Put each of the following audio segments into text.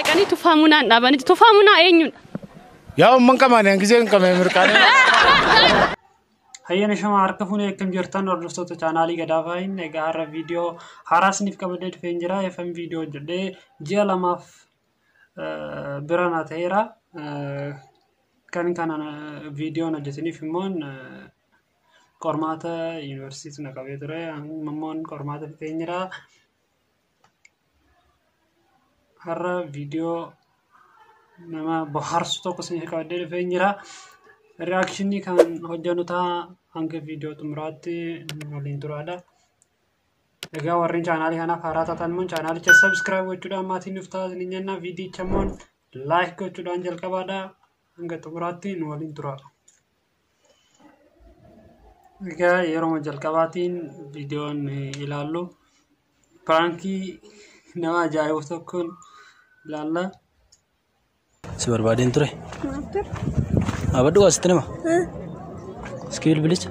Dhaqanii tufaamunaan dhaabanii tufaamunaa eenyudha? Yaa umman kamaanii hangiseen kamee mirkaanee. Hayyana shama harka fuunee akkam jirtan hordoftoota chaanaalii Gadaafayin egaa har'a viidiyoo haaraa isiniif qabadee dhufee jira. FM viidiyoo jedhee ji'a lamaaf birana ta'eera. Kan viidiyoon hojjetaniif immoo qormaata yuunivarsiitii na qabee ture. Ammoon qormaata fixee jira. Har'a viidiyoo nama bohaarsu tokko isiniif qabadee dhufee jira. Reakshinii kan hojjennu ta'a hanga viidiyoo xumuraatti waliin turaadha. Egaa warreen chaanaalii kanaaf haaraa taatan immoo chaanaalicha subscribe gochuudhaan maatiin nuuf taasisan jenna. Viidiyicha immoo like gochuudhaan jalqabaadha. Hanga xumuraatti nu waliin tura. Egaa yeroo jalqabaatiin viidiyoon ilaallu pirankii nama ajaa'ibu tokkoon ilaalla. Si barbaadeen ture. Abaddu asitti nama. Skill village.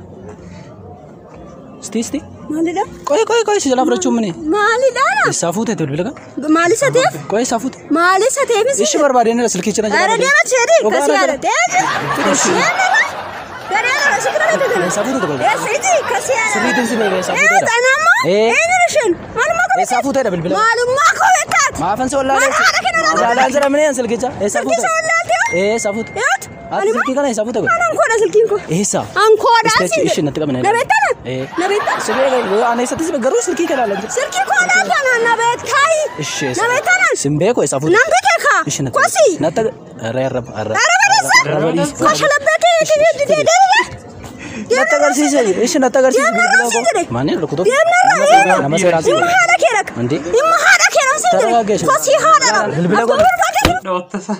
Sti. Maalidha? Qoy si jala fudhachuu mini. Maalidha? Isaa fuutee bilbila kan? Maali sateef? Qoy isaa fuute. Maali sateef? Ishi barbaadeen irra silkicha na jala. Ara deema cheeri kasi yaada. Gareera sikira. Isaa fuute tokko. Sirri kasi yaada. Sirri tinsi beekee isaa fuute. Tanamo. Eenyushin? Maaluma ko. Isaa fuute dha bilbila. Maaluma ko beekat. Maafan se wallahi. Jaalaan jira mini silkicha. Isaa fuute. Isaa fuute. Ati silkii kana isaa fuute. Ankoodha silkiin ko. Isaa. Ankoodha si. Ishi natti qabne. Nabeetana. Nabeetana. Sibee ana isa tisi garuu silkii kana laala. Silkii koodha kana nabeetai. Ishi. Nabeetana. Simbeeko isaa fuute. Nambeeka. Ishi natti. Kosi. Natta arrab. Arrabadis. Koshalabbeeke kidede. Natta garsiise. Ishi natta garsiise bilbila ko. Maani rukuto. Nama seeraasi. Imma haadha keerak. Imma haadha keerak sindire. Kosi haadha. Bilbila ko. Doottasa.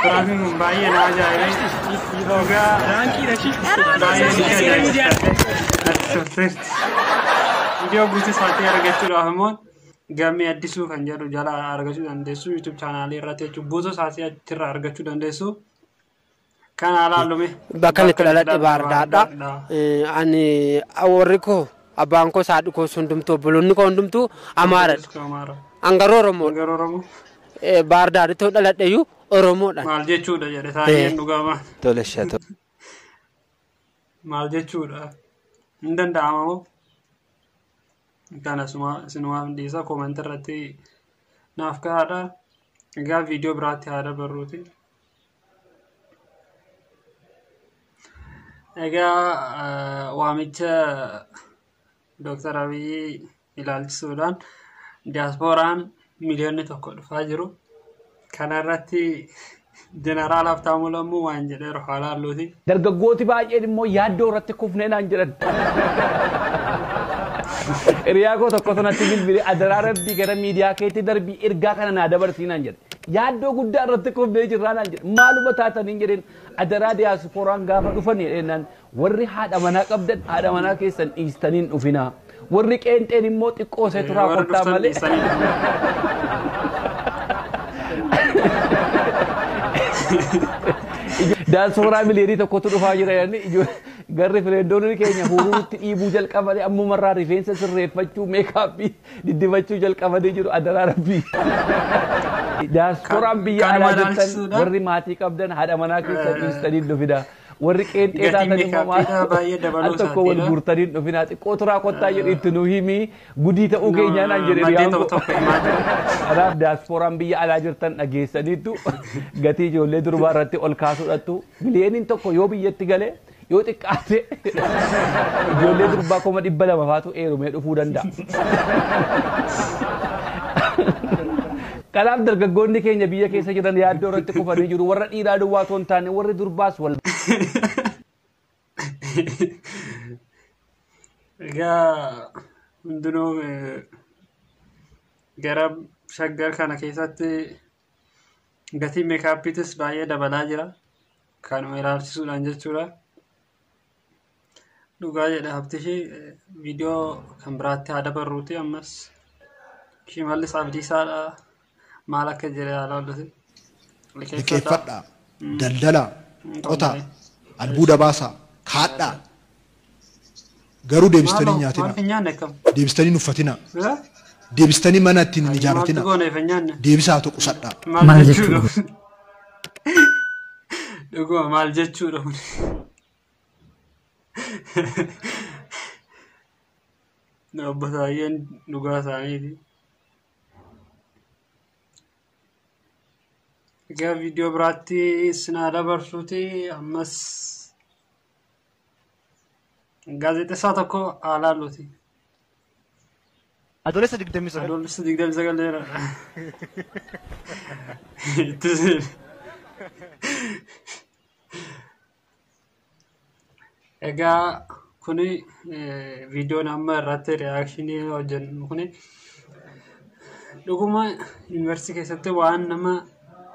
Pirankii baay'ee nama ajaa'ibe. Viidiyoo guutuu isaatii argachuudhaaf immoo gammee addisuu kan jedhu jala argachuu dandeessu. YouTube chaanaalii irratti jechuun guutuu isaatii achirraa argachuu dandeessu. Kan alaalume. Bakka itti dhaladhe baardaadha. Ani warri koo abbaan koo saadhi koo hundumtuu obboloonni koo hundumtuu Amaaradha. Angara Oromoo. Baardaadhi ta'uu dhaladheyyuu Oromoodha. Maal jechuudha jedhe taa'ee dhugamaa. Tole shatu. Maal jechuudha? Hin danda'ama moo? Kana sinumaaf dhiisa koomantii irratti naaf kaa'adha. Egaa viidiyoo biraatti haadha barruuti. Egaa waamicha Dr. Abiy ilaalchisuudhaan diyaaspooraan miliyoonni tokko dhufaa jiru. Kana irratti jeneraal Habtaamuu Lammuu waan jedheeru haala halluuti. Dargaggooti baay'een immoo yaaddoo irratti kufnee naan jedhan. Hiriyaa koo tokkotu natti bilbilee adaraa rabbii gara miidiyaa keetti darbii ergaa kana naa dabarsii naan jedhe. Yaaddoo guddaa irratti kufnee jirraa naan jedhe. Maaluma taataniin jedheen adaraa diyaaspooraan gaafa dhufan jedheenaan warri haadha manaa qabdan haadha manaa keessan dhiistaniin dhufinaa. Warri qeenxeen immoo xiqqoo see turaa kottaa malee. Diyaaspooraan miliyoonii tokkotu dhufaa jira yaadni garri fireeddoonni keenya huruutti dhiibuu jalqabanii ammumarraa rifeensa sirreeffachuu meekaappii diddibachuu jalqabanii jiru adaraa rabbii. Diyaaspooraan biyya alaa jirtan warri maatii qabdan haadha manaa keessan dhiistaniin dhufina. Warri qeenxee taatan immoo al tokko wal guurtaniin dhufina. Xiqqoo turaa kottaa jedhu itti nu himi gudii ta'uu keenyaan aan jedhe riyaan koo. Kanaaf diyaaspooraan biyya alaa jirtan dhageessaniitu gatii ijoollee durbaa irratti ol kaasuudhattu miliyooniin tokko yoo biyyatti galee yoo xiqqaate ijoollee durbaa 200 faatu eerumee dhufuu danda'a. Kanaaf dargaggoonni keenya biyya keessa jiran yaaddoo irratti kufanii jiru. Warra dhiiraa duwwaa osoo hin taane warri durbaas wal. Egaa hundinuu gara shaggar kana keessatti gatii meekaappiitis baay'ee dabalaa jira. Kanuma ilaalchisuudhaan jechuudha. Dhugaa jedha Habtishii viidiyoo kan biraatti haadha barruuti ammas shimallis Abdiisaadha. Maal akka jedhe haala hordofee. Liqeeffadhaa, daldalaa, Qota. Albuuda baasaa. Kaadhaa. Garuu deebistanii nyaatina. Deebistanii nuffatina. Deebistanii mana ittiin ijaarratina. Deebisaa tokko sadhaa. Maal jechuudha? Dhuguma maal jechuudha? Dhaabbataayyeen dhugaa isaaniiti. Egaa viidiyoo biraatti sinaa dabarsuuti ammas gaazexeessaa tokko haalaalluuti. Adoolessa 29. Adoolessa 29 egaa kuni viidiyoon amma irratti reakshinii hojjennu kuni dhuguma yuunivarsiitii keessatti waan nama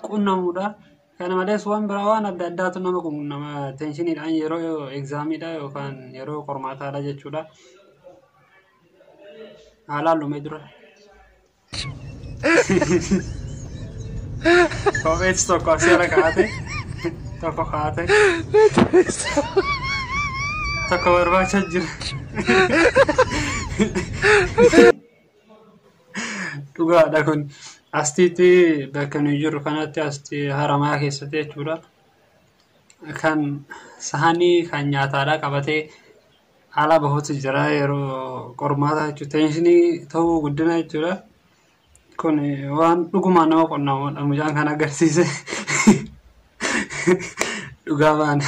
qunnamudha. Kana malees waan biraa waan adda addaatu nama qunnama tenshiniidhaan yeroo egzaamiidha yookaan yeroo qormaataadha jechuudha. Haalaallu mee dura. Kophees tokko asirra kaa'ate tokko kaa'ate tokko barbaacha jira. Dhugaadha kun astiitti bakka nuyi jirru kanatti astii haramaa keessatti jechuudha. Kan sahanii kan nyaataadha qabatee haala bahuutu jira yeroo qormaata jechuudha. Tenshinii ta'uu guddina jechuudha. Kun waan dhugumaan nama qonnamudha. Mucaan kan agarsiise dhugaa baana.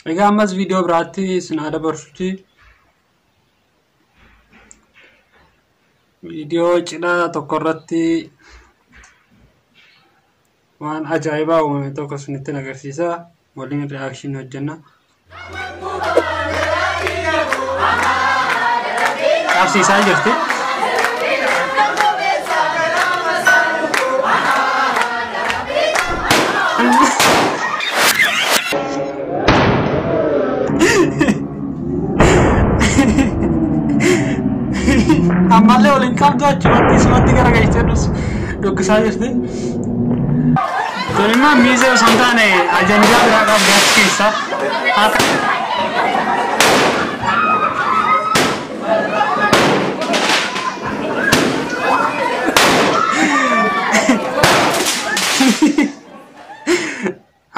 Egaa ammas viidiyoo biraatti sinaa dabarsuuti. Viidiyoo cidhaa tokko irratti waan ajaa'ibaa uumame tokko isinitti agarsiisa. Waliin reakshinii hojjenna. Qabsiisaa jirti. Ammallee waliin qabdu achumatti isumatti garagalchee dhokkisaa jirti. Kun immoo miizee osoo hin taane ajandaa biraa qabdi achi keessa.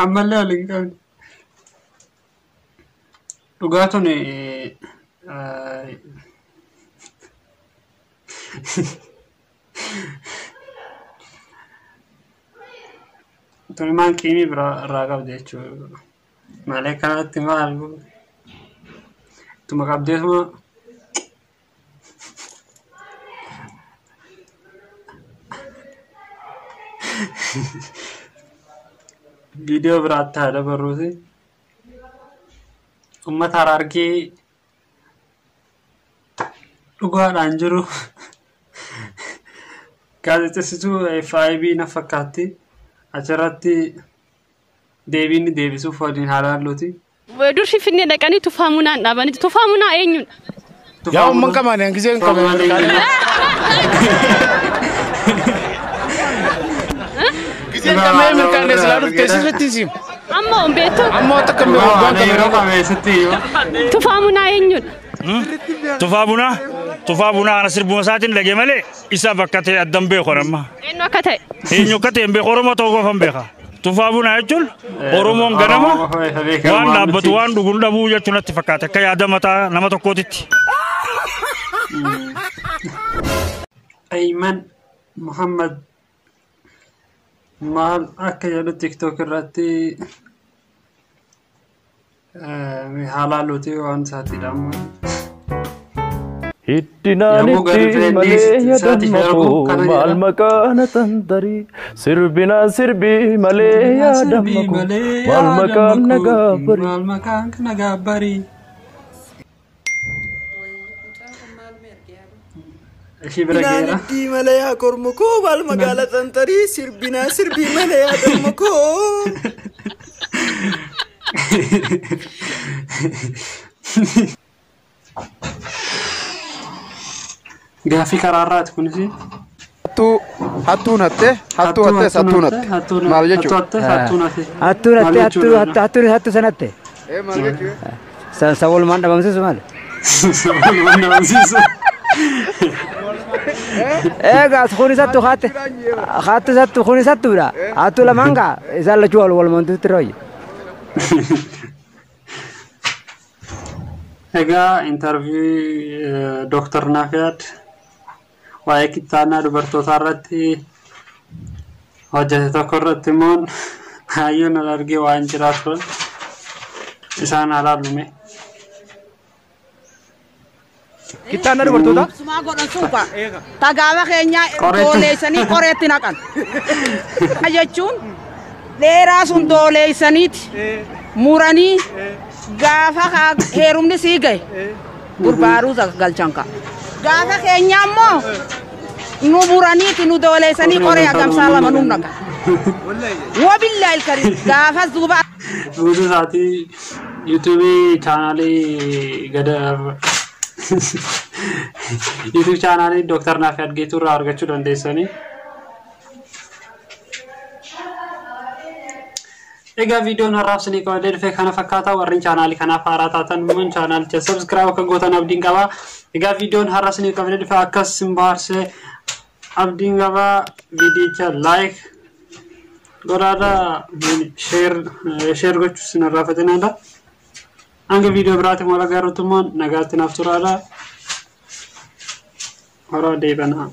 Ammallee waliin qabdi. Dhugaa tun Tunimaan qiimii biraa qabdi jechuudha. Malee kanatti maal tuma qabdeetuma viidiyoo biraatti haa dabarruuti. Uummata Harargee dhugaadhaan jiru gaazexeessituu FIB na fakkaatti. Achirratti deebiin deebisuuf waliin haalaalluuti. Dur Finfinnee dhaqanii tufaamunaan dhaabanii tufaamunaa eenyudha? Yaa umman qamaan hangiseen qabee giseen qabee mirkaanee silaa dhuftee sirriitti siim. Amma ombeetu. Amma takka mee waan yeroo qabee sitti tufaamunaa eenyudha? Tufaabunaa ana sirbuma isaatiin dhagee malee isa bakka ta'e addan beeku amma. Eenyu akka ta'e? Eenyu akka ta'e beeku Oromoo ta'uu qofan beeka. Tufaabunaa jechuun Oromoon ganama waan dhaabbatu waan dhuguun dhabuu jechuun natti fakkaata akka yaada mataa nama tokkootitti. Ayman Muhammad maal akka jedhu TikTok irratti haalaalluuti waan isaatiidha amma. Iddinaanitti malee yaadamako maal maqaana tantarii sirbinaan sirbii malee yaadamako maal maqaan nagaabarii. Iddinaanitti malee yaadamako maal maqaana tantarii sirbinaan sirbii malee yaadamako. Gaaffii karaarraati kunis. hattuun hatte sattuun hatte maal jechuudha hattu sanatte maal jechuudha sawwalumaan dhabamsiisu maal Sawwalumaan dhabamsiisu egaa kuni sattu hattu kuni sattuudha hattu lamaan isaan lachuu walumaan tuttirooyi egaa interview Dr. Nafiat waa'ee kittaanaa dubartootaa irratti hojjete tokko irratti immoo hayyoon argee waan jiraa turan isaan alaalume. Kittaanaa dubartootaa? Sumaa godhan suuqa. Tagaaba keenya dooleessanii qoreetti naqan. Jechuun dheeraa sun dooleessaniiti muranii gaafa heerumni sii gahe gurbaaruu galchanka. Gaafa keenya ammoo nu muraniiti nu dooleessanii qoree agamsaa lama nu naqa. Wabillahi alkarim gaafas duuba. Gutu saatii YouTube chaanaalii gada YouTube chaanaalii Dr. Nafiat Geetuu irraa argachuu dandeessanii. Egaa viidiyoon har'aaf isinii qabadee dhufe kana fakkaata warreen chaanaalii kanaaf haaraa taatan immoo chaanaalicha subscribe akka gootan abdiin qaba. Egaa viidiyoon har'a isinii qabadee dhufe akkas simbaarse abdiin qaba viidiyicha like godhaadha share gochuu isin irraafatinaadha. Hanga viidiyoo biraatiin wal agarruutti immoo nagaatti naaf turaadha. Horaa deebanaa.